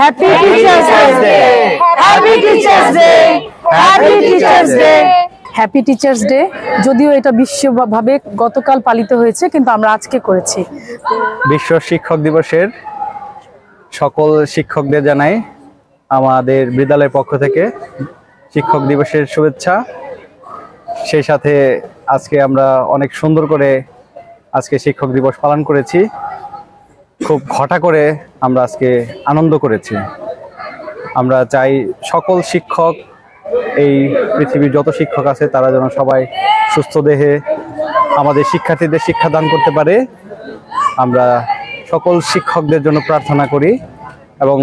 Happy teachers day, happy teachers day, happy teachers day. Happy teachers day যদিও এটা বিশ্বভাবে গতকাল পালিত হয়েছে, কিন্তু আমরা আজকে করেছি। বিশ্ব শিক্ষক দিবসের সকল শিক্ষকদের জানাই আমাদের বিদ্যালয়ের পক্ষ থেকে শিক্ষক দিবসের শুভেচ্ছা। সেই সাথে আজকে আমরা অনেক সুন্দর করে আজকে শিক্ষক দিবস পালন করেছি। খুব ঘটা করে আমরা আজকে আনন্দ করেছি। আমরা চাই সকল শিক্ষক, এই পৃথিবীর যত শিক্ষক আছে তারা যেন সবাই সুস্থ দেহে আমাদের শিক্ষার্থীদের শিক্ষাদান করতে পারে। আমরা সকল শিক্ষকদের জন্য প্রার্থনা করি এবং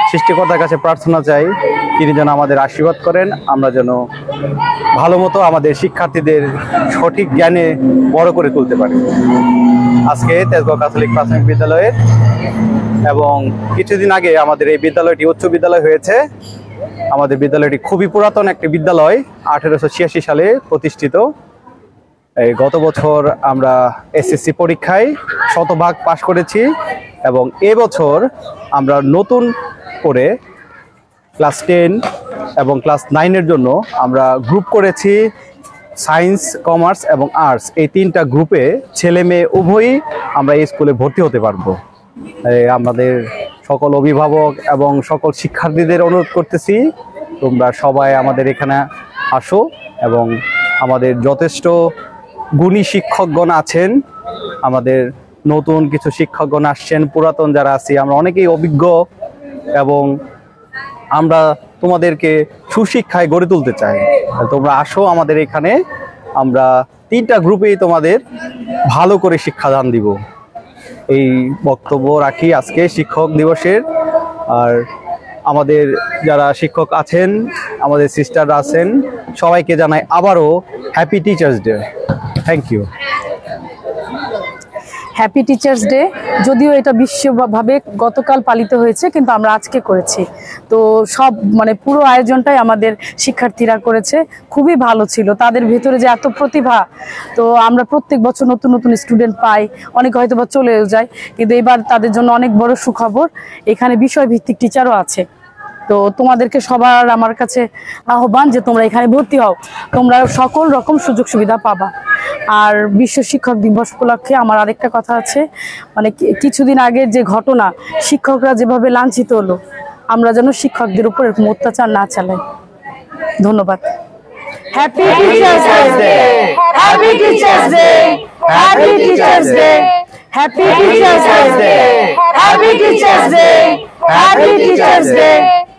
সৃষ্টিকর্তার কাছে প্রার্থনা চাই তিনি যেন আমাদের আশীর্বাদ করেন, আমরা যেন ভালো মতো আমাদের শিক্ষার্থীদের সঠিক জ্ঞানে বড় করে তুলতে পারি। আজকে তেজগাঁও ক্যাথলিক প্রাথমিক বিদ্যালয়ে এবং কিছুদিন আগে আমাদের এই বিদ্যালয়টি উচ্চ বিদ্যালয় হয়েছে। আমাদের বিদ্যালয়টি খুবই পুরাতন একটি বিদ্যালয়, 1886 সালে প্রতিষ্ঠিত। এই গত বছর আমরা এসএসসি পরীক্ষায় শতভাগ পাশ করেছি এবং এবছর আমরা নতুন করে ক্লাস 10 এবং ক্লাস 9-এর জন্য আমরা গ্রুপ করেছি। সায়েন্স, কমার্স এবং আর্টস এই 3টা গ্রুপে ছেলে মেয়ে উভয়ই আমরা এই স্কুলে ভর্তি হতে পারবো। আমাদের সকল অভিভাবক এবং সকল শিক্ষার্থীদের অনুরোধ করতেছি তোমরা সবাই আমাদের এখানে আসো এবং আমাদের যথেষ্ট গুণী শিক্ষকগণ আছেন, আমাদের নতুন কিছু শিক্ষকগণ আসছেন, পুরাতন যারা আছি আমরা অনেকেই অভিজ্ঞ এবং আমরা তোমাদেরকে সুশিক্ষায় গড়ে তুলতে চাই। তোমরা আসো আমাদের এখানে, আমরা 3টা গ্রুপেই তোমাদের ভালো করে শিক্ষাদান দিব। এই বক্তব্য রাখি আজকে শিক্ষক দিবসের। আর আমাদের যারা শিক্ষক আছেন, আমাদের সিস্টাররা আছেন, সবাইকে জানাই আবারও happy teachers day. Thank you. Happy teachers day যদিও এটা বিশ্বভাবে গতকাল পালিত হয়েছে, কিন্তু আমরা আজকে করেছি। তো সব পুরো আয়োজনটাই আমাদের শিক্ষার্থীরা করেছে, খুবই ভালো ছিল। তাদের ভেতরে যে এত প্রতিভা, তো আমরা প্রত্যেক বছর নতুন নতুন স্টুডেন্ট পাই, অনেকে হয়তো বা চলেও যায়, কিন্তু এবার তাদের জন্য অনেক বড় সুখবর, এখানে বিষয়ভিত্তিক টিচারও আছে। তো তোমাদেরকে সবার আমার কাছে আহ্বান যে তোমরা এখানে ভর্তি হও, তোমরা সকল রকম সুযোগ সুবিধা পাবা। আর বিশ্ব শিক্ষক দিবস উপলক্ষে আমার আরেকটা কথা আছে, কিছুদিন আগের যে ঘটনা, শিক্ষকরা যেভাবে লাঞ্ছিত হলো, আমরা যেন শিক্ষকদের উপর এরকম অত্যাচার না চালাই। ধন্যবাদ। Happy teachers day, happy teachers day, happy teachers day, happy teachers day, happy teachers day, happy teachers day.